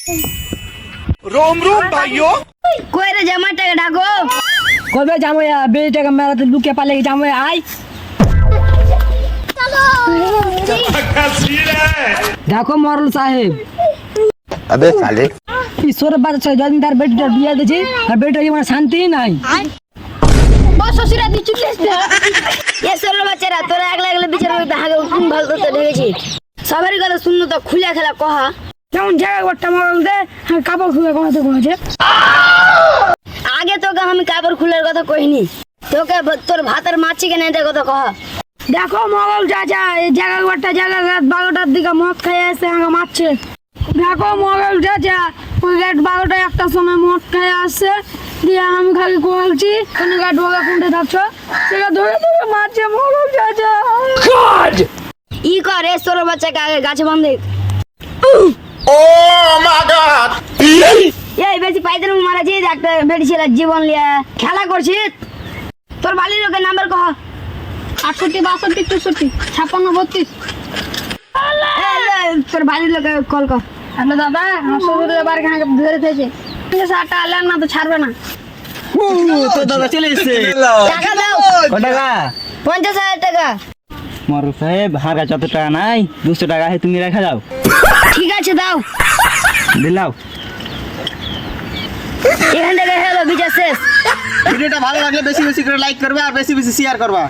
रोम रोम भाइयों। কই রে জামাইটাকে ডাকো। কবে যাবো বেটাকে মেলাতে লুকে পালে যাবো আই দেখো মরল সাহেব अबे साले ঈশ্বরের বাচ্চা যদিন তার বেটিটার বিয়ে দিয়েছি আর বেটার জীবনে শান্তি নাই। ও শ্বশুরা দিচ্ছি এ সরল বাচ্চারা তোরা একলা একলা বিচার করতে হাগে ভালো করতে ঢেকেছি। সবারই কথা শুনলো তো খুলে খেলা কহা যেমন জায়গা করতে মরল দে কাপড় খুলে কমাতে কমেছে। আগে তোকে আমি কাপড় খুলের কথা কইনি, তোকে তোর ভাতের মাছি কেন এটা কথা কহা। দেখো মরল চাচা এই জায়গা একটা জায়গা রাত 12টার দিকে মদ খাইয়ে এসে আমাকে মারছে। দেখো মরল চাচা ওই রাত 12টা একটার সময় মদ খাইয়ে আসছে দিয়ে আমি খালি বলছি কোন গাছ ঢোকা কোনটা যাচ্ছ সেটা ধরে ধরে মারছে মরল চাচা। ই কর এ সরল বাচ্চাকে আগে গাছে বাঁধে। Oh my god! এই বেশি পাইতে মারা যে একটা বেটি ছেলে জীবন লিয়া খেলা করছিস। তোর বাড়ির লোকের নাম্বার কহ। 68 62 64 56 32। তোর বাড়ির লোকে কল কর। হ্যালো দাদা আমার শ্বশুরের বাড়ি খানে ধরে থেছে সারটা আনলেন না তো ছাড়বে না। তো দাদা চলে এসছে। টাকা দাও কত টাকা? 50,000 টাকা। মরু সাহেব হার কাছে যত টাকা নাই 200 টাকা আছে তুমি রেখে যাও। ঠিক আছে দাও। দিলাও। এখান থেকে হলো বিচার শেষ। ভিডিওটা ভালো লাগলে বেশি বেশি করে লাইক করবে আর বেশি বেশি শেয়ার করবা।